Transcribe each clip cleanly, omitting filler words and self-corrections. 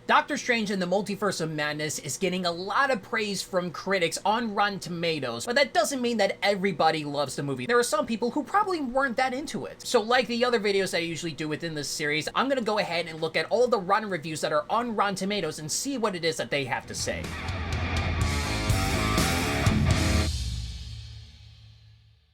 Doctor Strange in the Multiverse of Madness is getting a lot of praise from critics on Rotten Tomatoes, but that doesn't mean that everybody loves the movie. There are some people who probably weren't that into it. So like the other videos that I usually do within this series, I'm gonna go ahead and look at all the Rotten reviews that are on Rotten Tomatoes and see what it is that they have to say.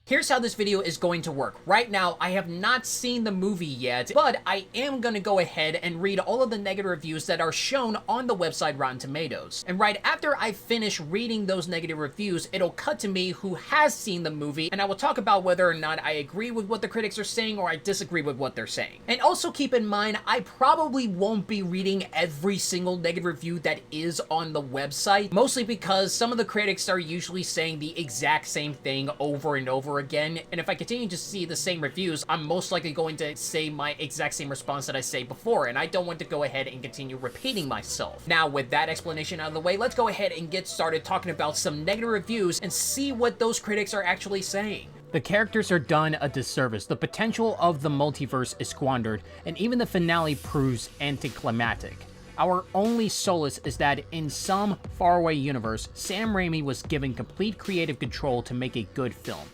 Here's how this video is going to work. Right now, I have not seen the movie yet, but I am going to go ahead and read all of the negative reviews that are shown on the website Rotten Tomatoes. And right after I finish reading those negative reviews, it'll cut to me who has seen the movie, and I will talk about whether or not I agree with what the critics are saying or I disagree with what they're saying. And also keep in mind, I probably won't be reading every single negative review that is on the website, mostly because some of the critics are usually saying the exact same thing over and over again, and if I continue to see the same reviews, I'm most likely going to say my exact same response that I say before, and I don't want to go ahead and continue repeating myself. Now, with that explanation out of the way, let's go ahead and get started talking about some negative reviews and see what those critics are actually saying. The characters are done a disservice, the potential of the multiverse is squandered, and even the finale proves anticlimactic. Our only solace is that in some faraway universe, Sam Raimi was given complete creative control to make a good film.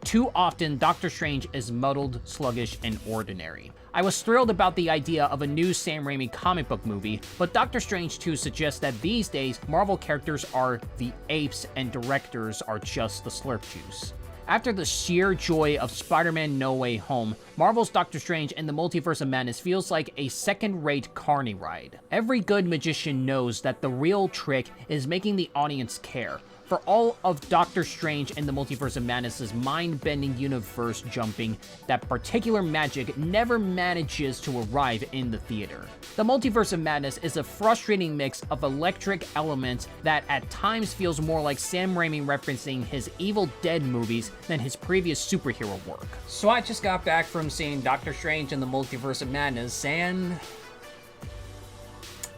Too often, Doctor Strange is muddled, sluggish, and ordinary. I was thrilled about the idea of a new Sam Raimi comic book movie, but Doctor Strange 2 suggests that these days, Marvel characters are the apes and directors are just the slurp juice. After the sheer joy of Spider-Man No Way Home, Marvel's Doctor Strange and the Multiverse of Madness feels like a second-rate carny ride. Every good magician knows that the real trick is making the audience care. For all of Doctor Strange and the Multiverse of Madness' mind-bending universe jumping, that particular magic never manages to arrive in the theater. The Multiverse of Madness is a frustrating mix of electric elements that at times feels more like Sam Raimi referencing his Evil Dead movies than his previous superhero work. So I just got back from seeing Doctor Strange and the Multiverse of Madness, and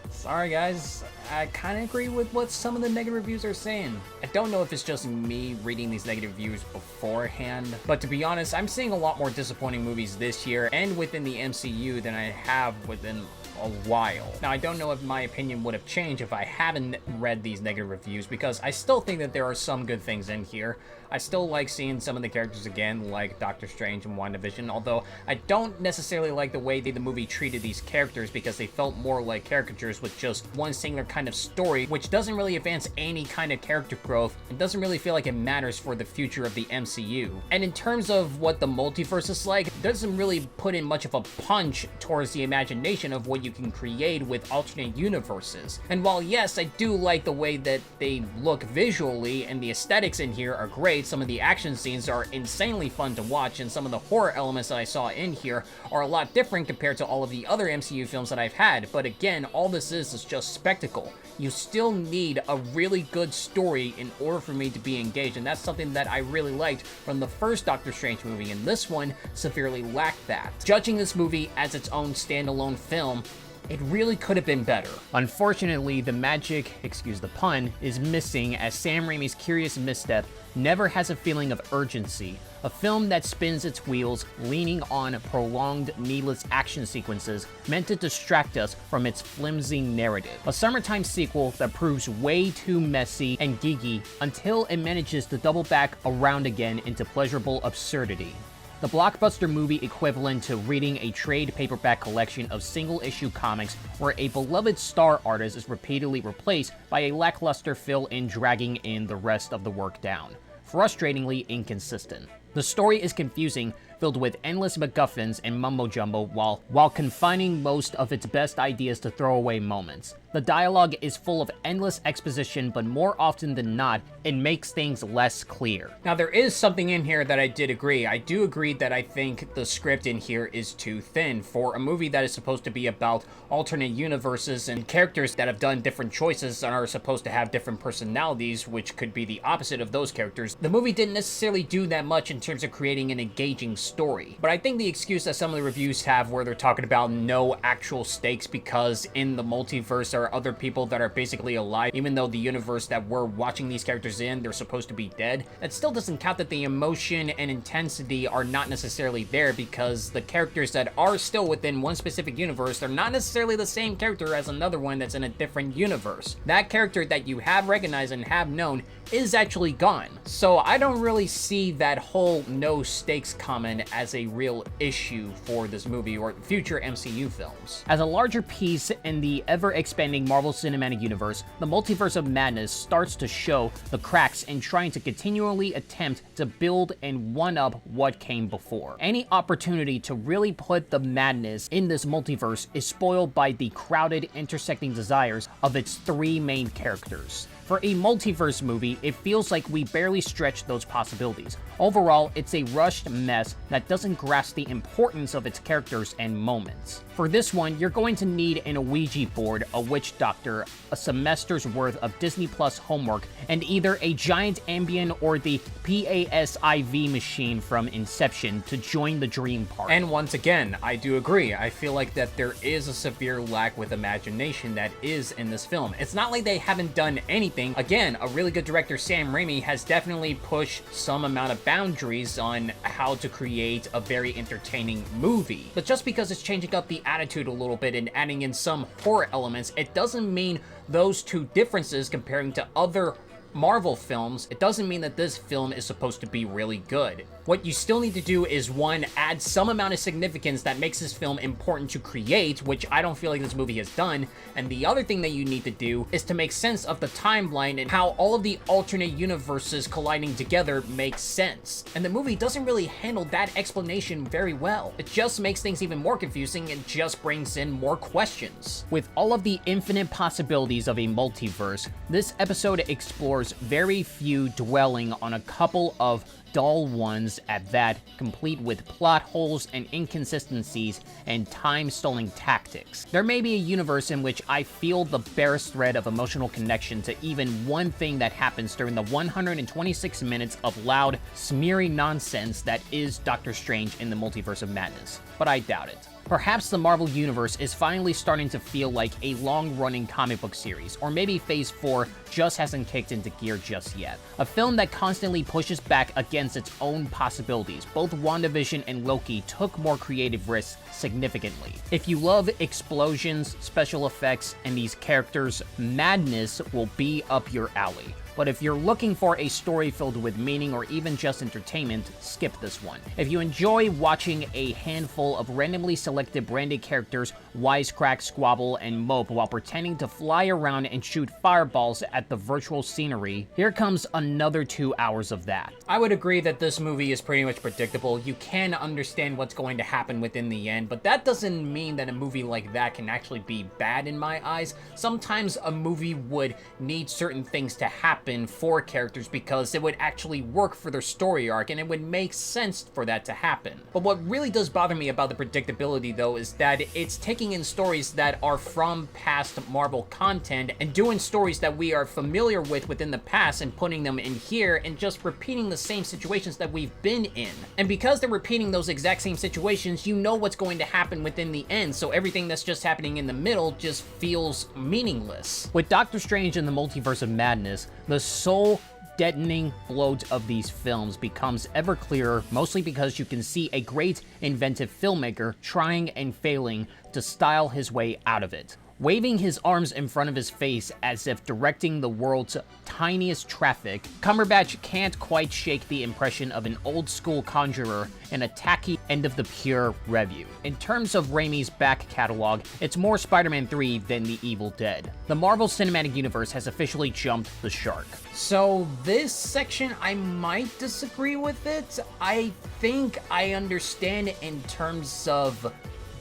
sorry guys, I kind of agree with what some of the negative reviews are saying. I don't know if it's just me reading these negative reviews beforehand, but to be honest, I'm seeing a lot more disappointing movies this year and within the MCU than I have within a while. Now, I don't know if my opinion would have changed if I hadn't read these negative reviews, because I still think that there are some good things in here. I still like seeing some of the characters again, like Doctor Strange and WandaVision, although I don't necessarily like the way the movie treated these characters because they felt more like caricatures with just one singular kind of story, which doesn't really advance any kind of character growth and doesn't really feel like it matters for the future of the MCU. And in terms of what the multiverse is like, it doesn't really put in much of a punch towards the imagination of what you can create with alternate universes. And while yes, I do like the way that they look visually and the aesthetics in here are great, some of the action scenes are insanely fun to watch, and some of the horror elements that I saw in here are a lot different compared to all of the other MCU films that I've had, but again, all this is just spectacle. You still need a really good story in order for me to be engaged, and that's something that I really liked from the first Doctor Strange movie, and this one severely lacked that. Judging this movie as its own standalone film, it really could have been better. Unfortunately, the magic, excuse the pun, is missing, as Sam Raimi's curious misstep never has a feeling of urgency. A film that spins its wheels, leaning on prolonged, needless action sequences meant to distract us from its flimsy narrative. A summertime sequel that proves way too messy and geeky until it manages to double back around again into pleasurable absurdity. The blockbuster movie equivalent to reading a trade paperback collection of single-issue comics where a beloved star artist is repeatedly replaced by a lackluster fill-in dragging in the rest of the work down. Frustratingly inconsistent. The story is confusing, filled with endless MacGuffins and mumbo-jumbo while confining most of its best ideas to throwaway moments. The dialogue is full of endless exposition, but more often than not, it makes things less clear. Now, there is something in here that I did agree. I do agree that I think the script in here is too thin. For a movie that is supposed to be about alternate universes and characters that have done different choices and are supposed to have different personalities, which could be the opposite of those characters, the movie didn't necessarily do that much in terms of creating an engaging story. But I think the excuse that some of the reviews have where they're talking about no actual stakes because in the multiverse there are other people that are basically alive, even though the universe that we're watching these characters in, they're supposed to be dead, that still doesn't count that the emotion and intensity are not necessarily there, because the characters that are still within one specific universe, they're not necessarily the same character as another one that's in a different universe. That character that you have recognized and have known is actually gone. So I don't really see that whole no stakes comment as a real issue for this movie or future MCU films. As a larger piece in the ever-expanding Marvel Cinematic Universe, the Multiverse of Madness starts to show the cracks in trying to continually attempt to build and one-up what came before. Any opportunity to really put the madness in this multiverse is spoiled by the crowded, intersecting desires of its three main characters. For a multiverse movie, it feels like we barely stretch those possibilities. Overall, it's a rushed mess that doesn't grasp the importance of its characters and moments. For this one, you're going to need an Ouija board, a witch doctor, a semester's worth of Disney Plus homework, and either a giant Ambien or the PASIV machine from Inception to join the dream party. And once again, I do agree. I feel like that there is a severe lack with imagination that is in this film. It's not like they haven't done anything. Again, a really good director, Sam Raimi, has definitely pushed some amount of boundaries on how to create a very entertaining movie. But just because it's changing up the attitude a little bit and adding in some horror elements, it doesn't mean those two differences comparing to other Marvel films, it doesn't mean that this film is supposed to be really good. What you still need to do is, one, add some amount of significance that makes this film important to create, which I don't feel like this movie has done, and the other thing that you need to do is to make sense of the timeline and how all of the alternate universes colliding together makes sense. And the movie doesn't really handle that explanation very well. It just makes things even more confusing and just brings in more questions. With all of the infinite possibilities of a multiverse, this episode explores very few, dwelling on a couple of dull ones at that, complete with plot holes and inconsistencies and time-stalling tactics. There may be a universe in which I feel the barest thread of emotional connection to even one thing that happens during the 126 minutes of loud, smeary nonsense that is Doctor Strange in the Multiverse of Madness, but I doubt it. Perhaps the Marvel Universe is finally starting to feel like a long-running comic book series, or maybe Phase 4 just hasn't kicked into gear just yet. A film that constantly pushes back against its own possibilities. Both WandaVision and Loki took more creative risks significantly. If you love explosions, special effects, and these characters, Madness will be up your alley. But if you're looking for a story filled with meaning or even just entertainment, skip this one. If you enjoy watching a handful of randomly selected branded characters wisecrack, squabble, and mope while pretending to fly around and shoot fireballs at the virtual scenery, here comes another 2 hours of that. I would agree that this movie is pretty much predictable. You can understand what's going to happen within the end, but that doesn't mean that a movie like that can actually be bad in my eyes. Sometimes a movie would need certain things to happen for characters because it would actually work for their story arc and it would make sense for that to happen. But what really does bother me about the predictability, though, is that it's taking in stories that are from past Marvel content and doing stories that we are familiar with within the past and putting them in here and just repeating the same situations that we've been in. And because they're repeating those exact same situations, you know what's going to happen within the end, so everything that's just happening in the middle just feels meaningless. With Doctor Strange in the Multiverse of Madness, the soul-deadening bloat of these films becomes ever clearer, mostly because you can see a great inventive filmmaker trying and failing to style his way out of it. Waving his arms in front of his face as if directing the world's tiniest traffic, Cumberbatch can't quite shake the impression of an old-school conjurer in a tacky end-of-the-pure review. In terms of Raimi's back catalog, it's more Spider-Man 3 than The Evil Dead. The Marvel Cinematic Universe has officially jumped the shark. So this section, I might disagree with it. I think I understand in terms of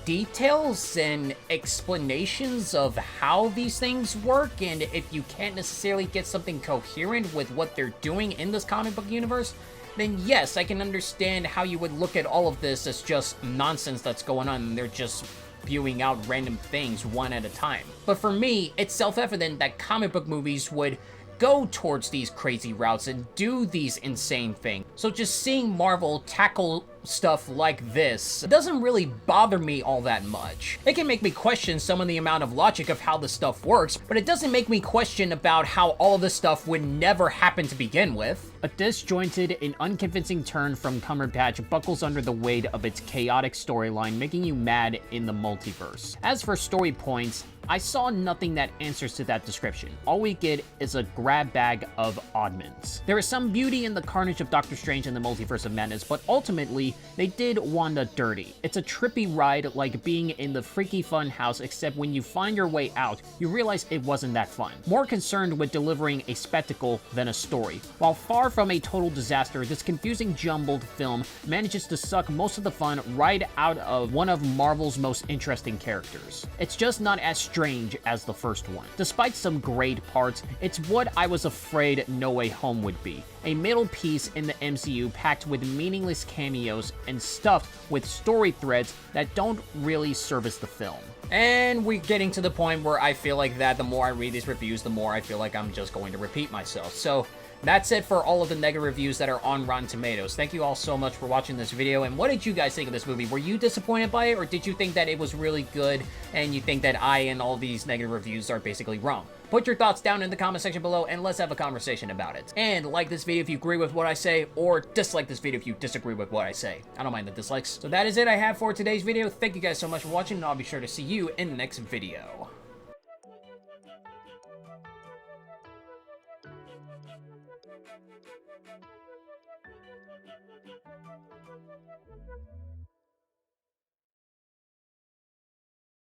details and explanations of how these things work, and if you can't necessarily get something coherent with what they're doing in this comic book universe, then yes, I can understand how you would look at all of this as just nonsense that's going on and they're just spewing out random things one at a time. But for me, it's self-evident that comic book movies would go towards these crazy routes and do these insane things. So just seeing Marvel tackle stuff like this doesn't really bother me all that much. It can make me question some of the amount of logic of how the stuff works, but it doesn't make me question about how all of this stuff would never happen to begin with. A disjointed and unconvincing turn from Cumberbatch buckles under the weight of its chaotic storyline, making you mad in the multiverse. As for story points, I saw nothing that answers to that description. All we get is a grab bag of oddments. There is some beauty in the carnage of Doctor Strange and the Multiverse of Madness, but ultimately, they did Wanda dirty. It's a trippy ride like being in the freaky fun house, except when you find your way out, you realize it wasn't that fun. More concerned with delivering a spectacle than a story. While far from a total disaster, this confusing jumbled film manages to suck most of the fun right out of one of Marvel's most interesting characters. It's just not as strange as the first one. Despite some great parts, it's what I was afraid No Way Home would be. A middle piece in the MCU packed with meaningless cameos and stuffed with story threads that don't really service the film. And we're getting to the point where I feel like that the more I read these reviews, the more I feel like I'm just going to repeat myself. So that's it for all of the negative reviews that are on Rotten Tomatoes. Thank you all so much for watching this video, and what did you guys think of this movie? Were you disappointed by it, or did you think that it was really good, and you think that I and all these negative reviews are basically wrong? Put your thoughts down in the comment section below, and let's have a conversation about it. And like this video if you agree with what I say, or dislike this video if you disagree with what I say. I don't mind the dislikes. So that is it I have for today's video. Thank you guys so much for watching, and I'll be sure to see you in the next video.